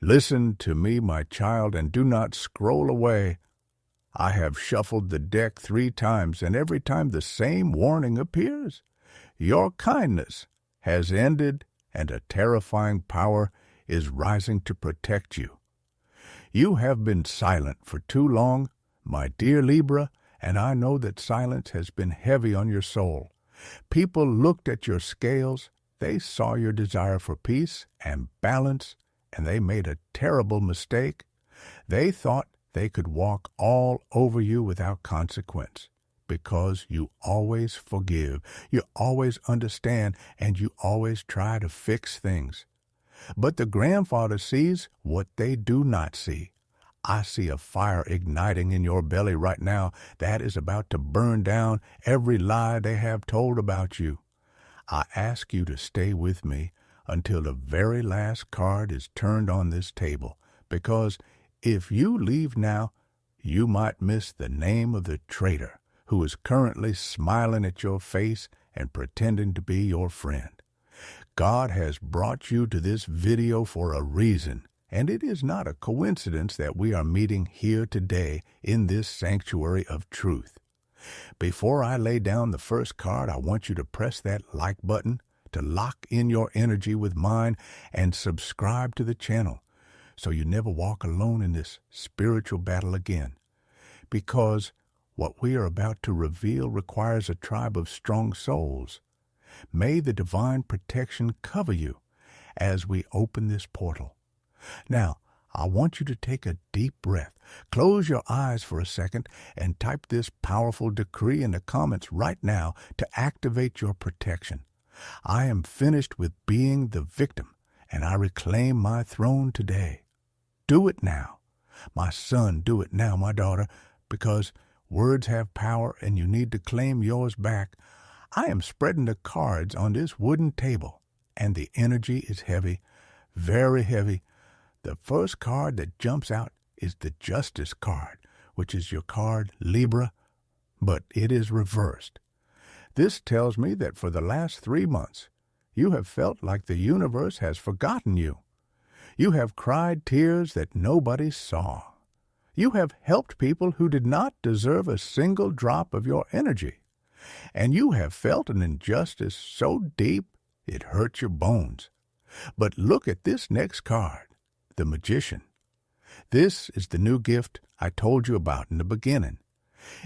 Listen to me, my child, and do not scroll away. I have shuffled the deck 3 times, and every time the same warning appears. Your kindness has ended, and a terrifying power is rising to protect you. You have been silent for too long, my dear Libra, and I know that silence has been heavy on your soul. People looked at your scales, they saw your desire for peace and balance, and they made a terrible mistake. They thought they could walk all over you without consequence, because you always forgive, you always understand, and you always try to fix things. But the grandfather sees what they do not see. I see a fire igniting in your belly right now that is about to burn down every lie they have told about you. I ask you to stay with me until the very last card is turned on this table, because if you leave now, you might miss the name of the traitor who is currently smiling at your face and pretending to be your friend. God has brought you to this video for a reason, and it is not a coincidence that we are meeting here today in this sanctuary of truth. Before I lay down the first card, I want you to press that like button to lock in your energy with mine and subscribe to the channel so you never walk alone in this spiritual battle again. Because what we are about to reveal requires a tribe of strong souls. May the divine protection cover you as we open this portal. Now, I want you to take a deep breath. Close your eyes for a second and type this powerful decree in the comments right now to activate your protection. I am finished with being the victim, and I reclaim my throne today. Do it now. My son, do it now, my daughter, because words have power and you need to claim yours back. I am spreading the cards on this wooden table, and the energy is heavy, very heavy. The first card that jumps out is the Justice card, which is your card Libra, but it is reversed. This tells me that for the last 3 months, you have felt like the universe has forgotten you. You have cried tears that nobody saw. You have helped people who did not deserve a single drop of your energy. And you have felt an injustice so deep it hurts your bones. But look at this next card, the Magician. This is the new gift I told you about in the beginning.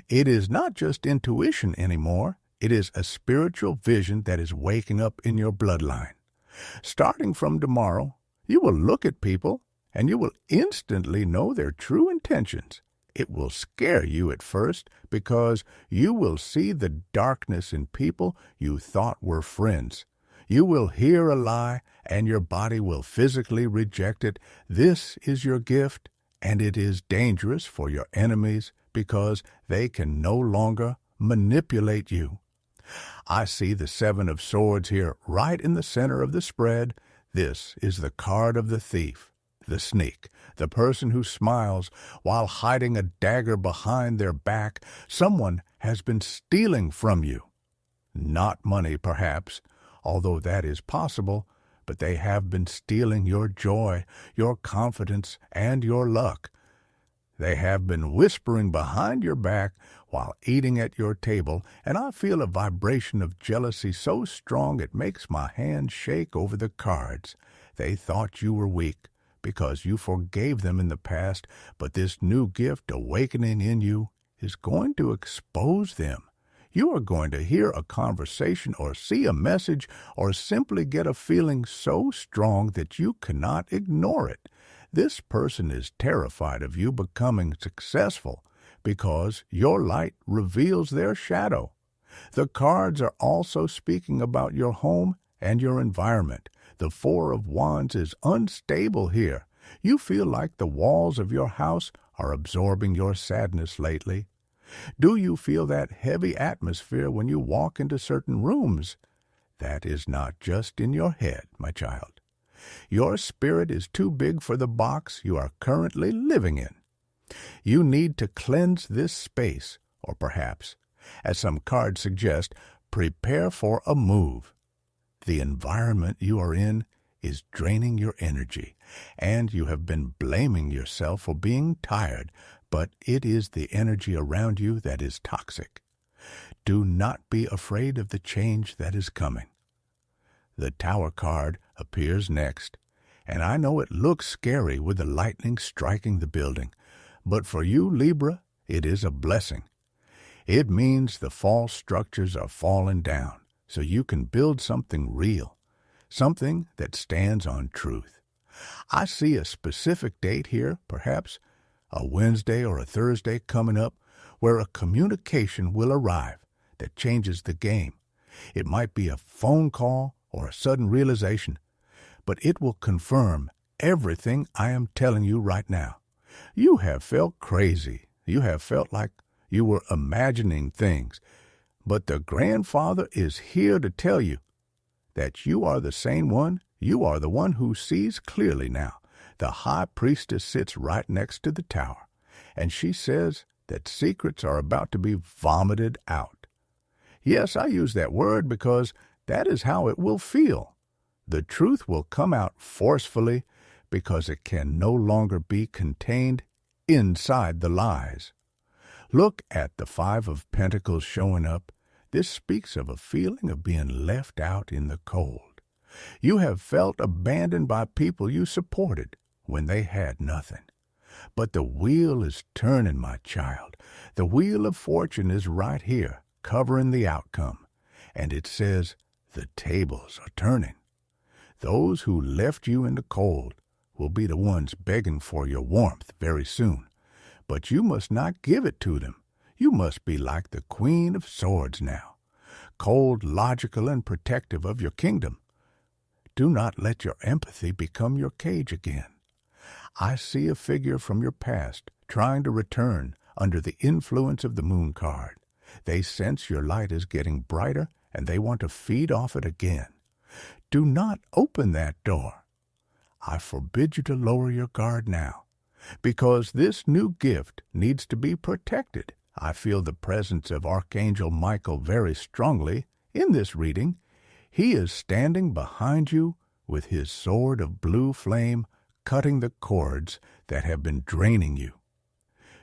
It is not just intuition anymore. It is a spiritual vision that is waking up in your bloodline. Starting from tomorrow, you will look at people and you will instantly know their true intentions. It will scare you at first because you will see the darkness in people you thought were friends. You will hear a lie and your body will physically reject it. This is your gift, and it is dangerous for your enemies because they can no longer manipulate you. I see the 7 of Swords here right in the center of the spread. This is the card of the thief, the sneak, the person who smiles while hiding a dagger behind their back. Someone has been stealing from you. Not money, perhaps, although that is possible, but they have been stealing your joy, your confidence, and your luck. They have been whispering behind your back while eating at your table, and I feel a vibration of jealousy so strong it makes my hands shake over the cards. They thought you were weak because you forgave them in the past, but this new gift awakening in you is going to expose them. You are going to hear a conversation or see a message or simply get a feeling so strong that you cannot ignore it. This person is terrified of you becoming successful because your light reveals their shadow. The cards are also speaking about your home and your environment. The 4 of Wands is unstable here. You feel like the walls of your house are absorbing your sadness lately. Do you feel that heavy atmosphere when you walk into certain rooms? That is not just in your head, my child. Your spirit is too big for the box you are currently living in. You need to cleanse this space, or perhaps, as some cards suggest, prepare for a move. The environment you are in is draining your energy, and you have been blaming yourself for being tired, but it is the energy around you that is toxic. Do not be afraid of the change that is coming. The Tower card appears next, and I know it looks scary with the lightning striking the building, but for you, Libra, it is a blessing. It means the false structures are falling down, so you can build something real, something that stands on truth. I see a specific date here, perhaps a Wednesday or a Thursday coming up, where a communication will arrive that changes the game. It might be a phone call or a sudden realization, but it will confirm everything I am telling you right now. You have felt crazy. You have felt like you were imagining things, but the Grandfather is here to tell you that you are the same one. You are the one who sees clearly now. The High Priestess sits right next to the Tower, and she says that secrets are about to be vomited out. Yes, I use that word because that is how it will feel. The truth will come out forcefully because it can no longer be contained inside the lies. Look at the Five of Pentacles showing up. This speaks of a feeling of being left out in the cold. You have felt abandoned by people you supported when they had nothing. But the wheel is turning, my child. The wheel of fortune is right here, covering the outcome. And it says, the tables are turning. Those who left you in the cold will be the ones begging for your warmth very soon. But you must not give it to them. You must be like the Queen of Swords now, cold, logical, and protective of your kingdom. Do not let your empathy become your cage again. I see a figure from your past trying to return under the influence of the Moon card. They sense your light is getting brighter, and they want to feed off it again. Do not open that door. I forbid you to lower your guard now, because this new gift needs to be protected. I feel the presence of Archangel Michael very strongly in this reading. He is standing behind you with his sword of blue flame, cutting the cords that have been draining you.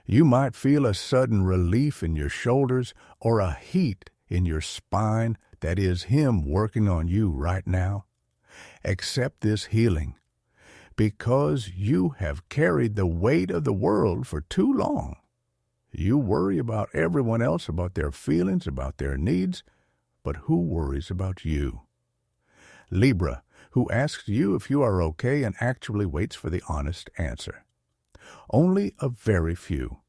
You might feel a sudden relief in your shoulders or a heat in your spine. That is him working on you right now. Accept this healing, because you have carried the weight of the world for too long. You worry about everyone else, about their feelings, about their needs, but who worries about you? Libra, who asks you if you are okay and actually waits for the honest answer. Only a very few,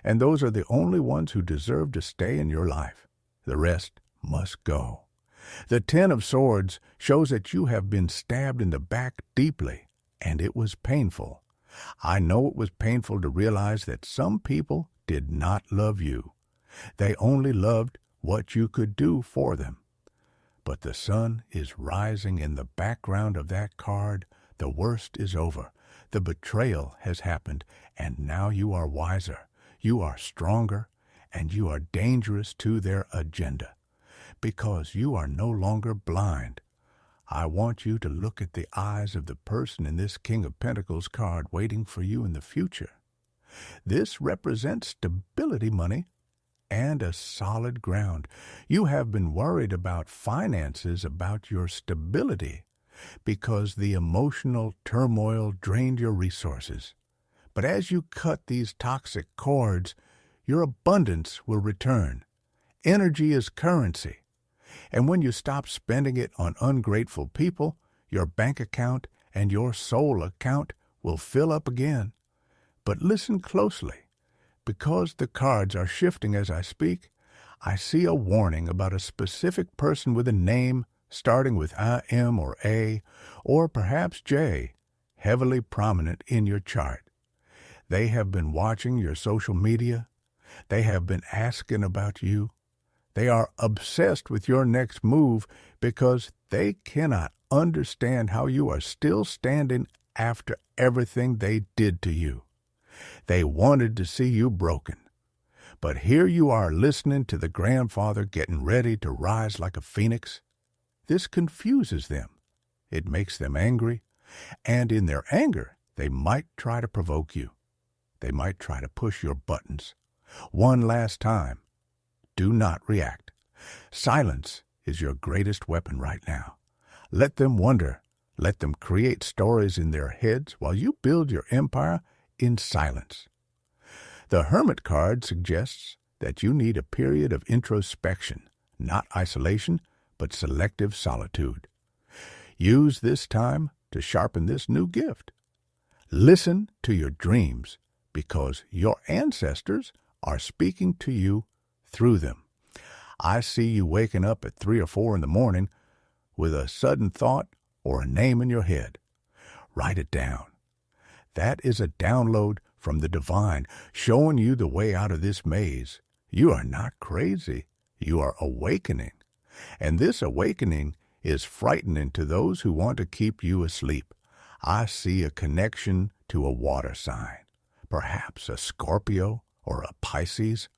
and those are the only ones who deserve to stay in your life. The rest must go. The Ten of Swords shows that you have been stabbed in the back deeply, and it was painful. I know it was painful to realize that some people did not love you. They only loved what you could do for them. But the sun is rising in the background of that card. The worst is over. The betrayal has happened, and now you are wiser. You are stronger, and you are dangerous to their agenda, because you are no longer blind. I want you to look at the eyes of the person in this King of Pentacles card waiting for you in the future. This represents stability money and a solid ground. You have been worried about finances, about your stability, because the emotional turmoil drained your resources. But as you cut these toxic cords, your abundance will return. Energy is currency. And when you stop spending it on ungrateful people, your bank account and your soul account will fill up again. But listen closely. Because the cards are shifting as I speak, I see a warning about a specific person with a name starting with M or A, or perhaps J, heavily prominent in your chart. They have been watching your social media. They have been asking about you. They are obsessed with your next move because they cannot understand how you are still standing after everything they did to you. They wanted to see you broken. But here you are listening to the Grandfather getting ready to rise like a phoenix. This confuses them. It makes them angry, and in their anger, they might try to provoke you. They might try to push your buttons. One last time, do not react. Silence is your greatest weapon right now. Let them wonder. Let them create stories in their heads while you build your empire in silence. The Hermit card suggests that you need a period of introspection, not isolation, but selective solitude. Use this time to sharpen this new gift. Listen to your dreams because your ancestors are speaking to you through them. I see you waking up at 3 or 4 in the morning with a sudden thought or a name in your head. Write it down. That is a download from the divine showing you the way out of this maze. You are not crazy. You are awakening. And this awakening is frightening to those who want to keep you asleep. I see a connection to a water sign, perhaps a Scorpio or a Pisces,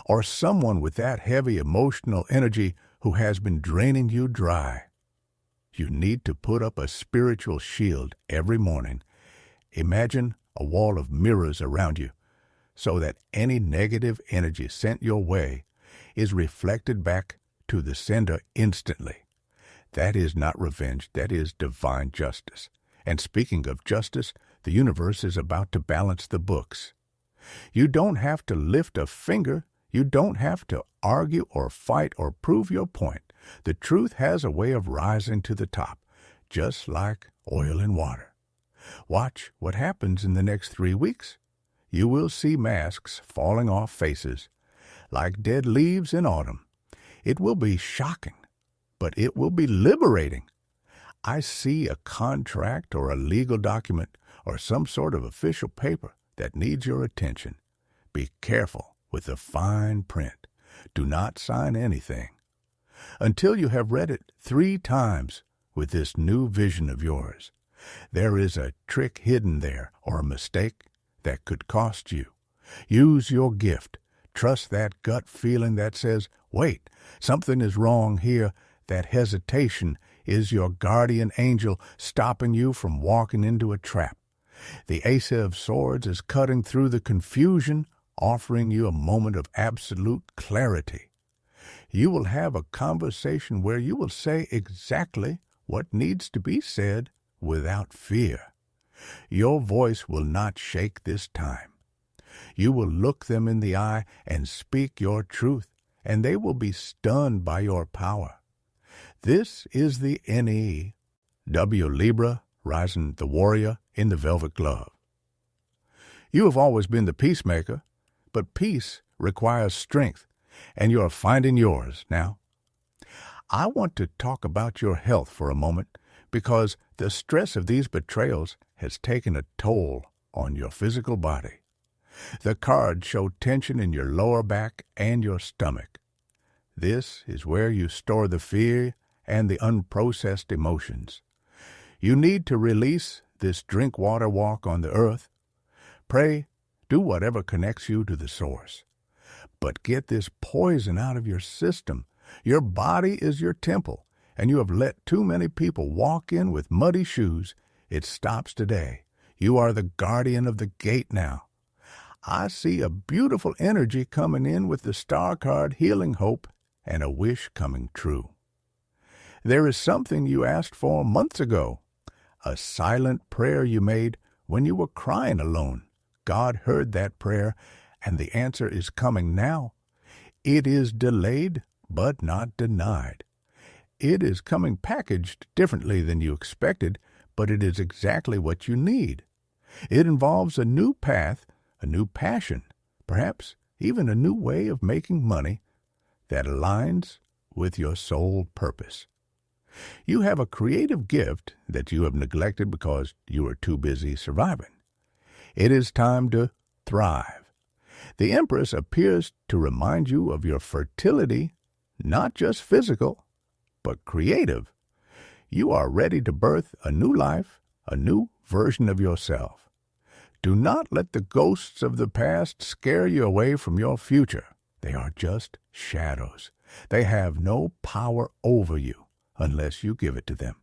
or someone with that heavy emotional energy who has been draining you dry. You need to put up a spiritual shield every morning. Imagine a wall of mirrors around you so that any negative energy sent your way is reflected back to the sender instantly. That is not revenge, that is divine justice. And speaking of justice, the universe is about to balance the books. You don't have to lift a finger. You don't have to argue or fight or prove your point. The truth has a way of rising to the top, just like oil and water. Watch what happens in the next 3 weeks. You will see masks falling off faces, like dead leaves in autumn. It will be shocking, but it will be liberating. I see a contract or a legal document or some sort of official paper that needs your attention. Be careful with the fine print. Do not sign anything until you have read it 3 times with this new vision of yours. There is a trick hidden there or a mistake that could cost you. Use your gift. Trust that gut feeling that says, wait, something is wrong here. That hesitation is your guardian angel stopping you from walking into a trap. The Ace of Swords is cutting through the confusion, offering you a moment of absolute clarity. You will have a conversation where you will say exactly what needs to be said without fear. Your voice will not shake this time. You will look them in the eye and speak your truth, and they will be stunned by your power. This is the NEW Libra, rising the warrior in the velvet glove. You have always been the peacemaker, but peace requires strength, and you are finding yours now. I want to talk about your health for a moment because the stress of these betrayals has taken a toll on your physical body. The cards show tension in your lower back and your stomach. This is where you store the fear and the unprocessed emotions. You need to release this drink water walk on the earth. Pray, do whatever connects you to the source. But get this poison out of your system. Your body is your temple, and you have let too many people walk in with muddy shoes. It stops today. You are the guardian of the gate now. I see a beautiful energy coming in with the star card healing hope and a wish coming true. There is something you asked for months ago, a silent prayer you made when you were crying alone. God heard that prayer, and the answer is coming now. It is delayed, but not denied. It is coming packaged differently than you expected, but it is exactly what you need. It involves a new path, a new passion, perhaps even a new way of making money that aligns with your soul purpose. You have a creative gift that you have neglected because you are too busy surviving. It is time to thrive. The Empress appears to remind you of your fertility, not just physical, but creative. You are ready to birth a new life, a new version of yourself. Do not let the ghosts of the past scare you away from your future. They are just shadows. They have no power over you unless you give it to them.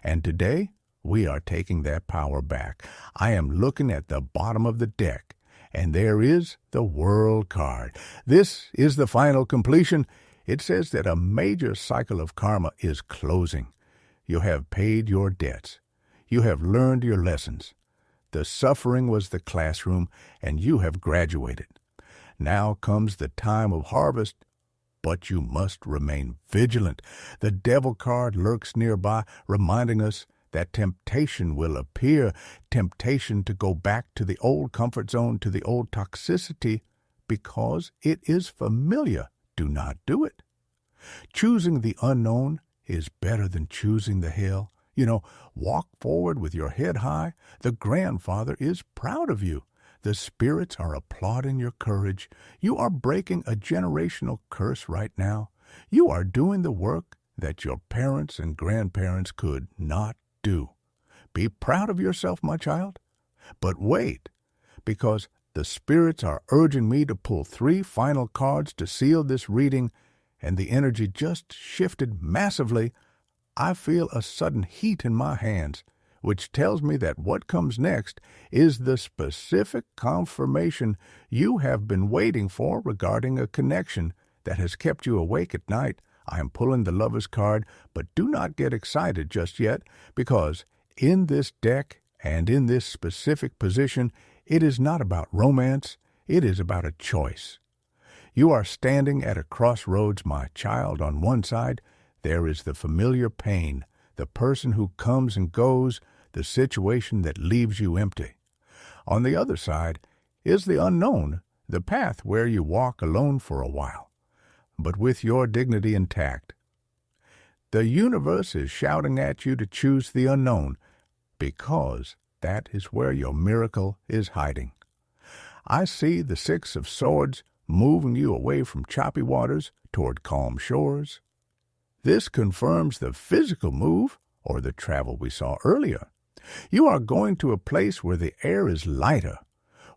And today, we are taking that power back. I am looking at the bottom of the deck, and there is the World card. This is the final completion. It says that a major cycle of karma is closing. You have paid your debts. You have learned your lessons. The suffering was the classroom, and you have graduated. Now comes the time of harvest, but you must remain vigilant. The devil card lurks nearby, reminding us that temptation will appear, temptation to go back to the old comfort zone, to the old toxicity, because it is familiar. Do not do it. Choosing the unknown is better than choosing the hell. Walk forward with your head high. The grandfather is proud of you. The spirits are applauding your courage. You are breaking a generational curse right now. You are doing the work that your parents and grandparents could not do. Be proud of yourself, my child. But wait, because the spirits are urging me to pull 3 final cards to seal this reading, and the energy just shifted massively. I feel a sudden heat in my hands, which tells me that what comes next is the specific confirmation you have been waiting for regarding a connection that has kept you awake at night. I am pulling the Lover's card, but do not get excited just yet, because in this deck and in this specific position, it is not about romance, it is about a choice. You are standing at a crossroads, my child. On one side, there is the familiar pain, the person who comes and goes, the situation that leaves you empty. On the other side is the unknown, the path where you walk alone for a while, but with your dignity intact. The universe is shouting at you to choose the unknown, because that is where your miracle is hiding. I see the 6 of Swords moving you away from choppy waters toward calm shores. This confirms the physical move, or the travel we saw earlier. You are going to a place where the air is lighter,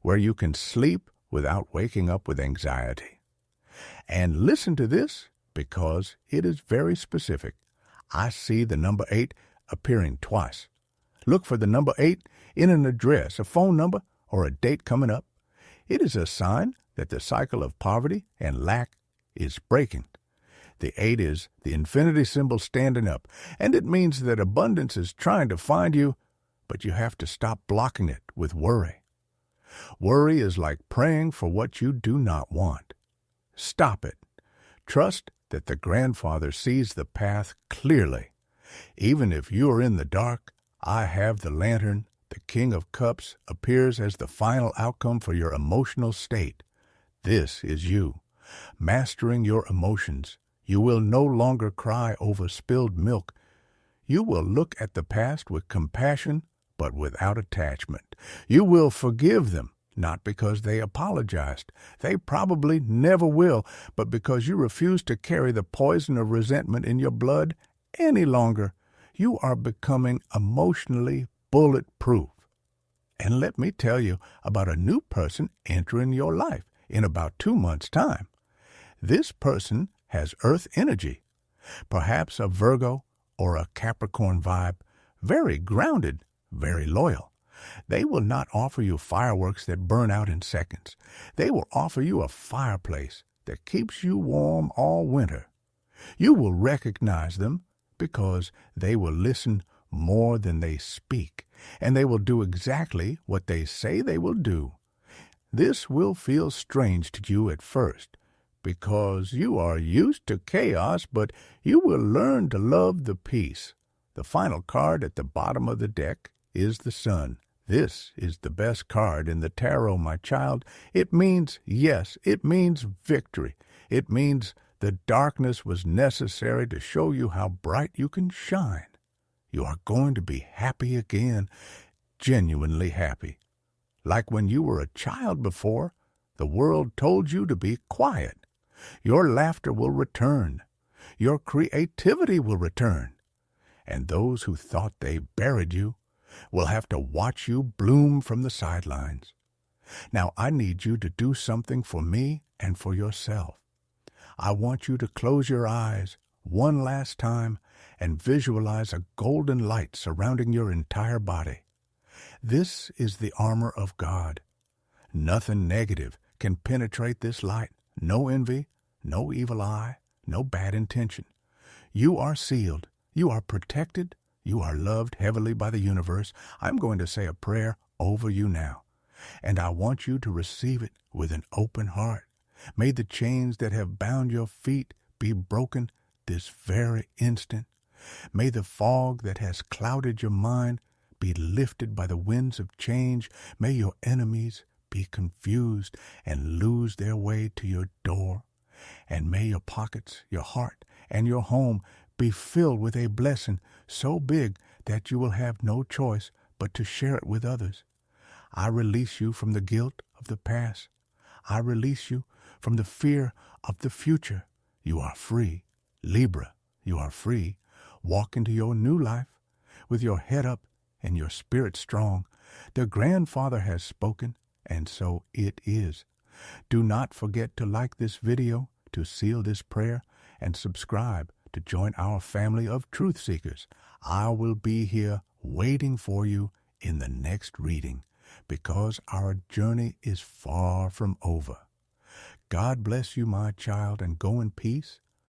where you can sleep without waking up with anxiety. And listen to this, because it is very specific. I see the number 8 appearing twice. Look for the number 8 in an address, a phone number, or a date coming up. It is a sign that the cycle of poverty and lack is breaking. The 8 is the infinity symbol standing up, and it means that abundance is trying to find you, but you have to stop blocking it with worry. Worry is like praying for what you do not want. Stop it. Trust that the grandfather sees the path clearly. Even if you are in the dark, I have the lantern. The King of Cups appears as the final outcome for your emotional state. This is you, mastering your emotions. You will no longer cry over spilled milk. You will look at the past with compassion, but without attachment. You will forgive them, not because they apologized. They probably never will, but because you refuse to carry the poison of resentment in your blood any longer. You are becoming emotionally bulletproof. And let me tell you about a new person entering your life in about 2 months' time. This person has earth energy, perhaps a Virgo or a Capricorn vibe, very grounded, very loyal. They will not offer you fireworks that burn out in seconds. They will offer you a fireplace that keeps you warm all winter. You will recognize them because they will listen more than they speak, and they will do exactly what they say they will do. This will feel strange to you at first, because you are used to chaos, but you will learn to love the peace. The final card at the bottom of the deck is the Sun. This is the best card in the tarot, my child. It means yes, it means victory. It means the darkness was necessary to show you how bright you can shine. You are going to be happy again, genuinely happy. Like when you were a child before, the world told you to be quiet. Your laughter will return. Your creativity will return. And those who thought they buried you will have to watch you bloom from the sidelines. Now I need you to do something for me and for yourself. I want you to close your eyes one last time and visualize a golden light surrounding your entire body. This is the armor of God. Nothing negative can penetrate this light. No envy, no evil eye, no bad intention. You are sealed. You are protected. You are loved heavily by the universe. I'm going to say a prayer over you now, and I want you to receive it with an open heart. May the chains that have bound your feet be broken this very instant. May the fog that has clouded your mind be lifted by the winds of change. May your enemies be confused and lose their way to your door. And may your pockets, your heart, and your home be filled with a blessing so big that you will have no choice but to share it with others. I release you from the guilt of the past. I release you from the fear of the future. You are free. Libra, you are free. Walk into your new life with your head up and your spirit strong. The grandfather has spoken, and so it is. Do not forget to like this video, to seal this prayer, and subscribe to join our family of truth seekers. I will be here waiting for you in the next reading, because our journey is far from over. God bless you, my child, and go in peace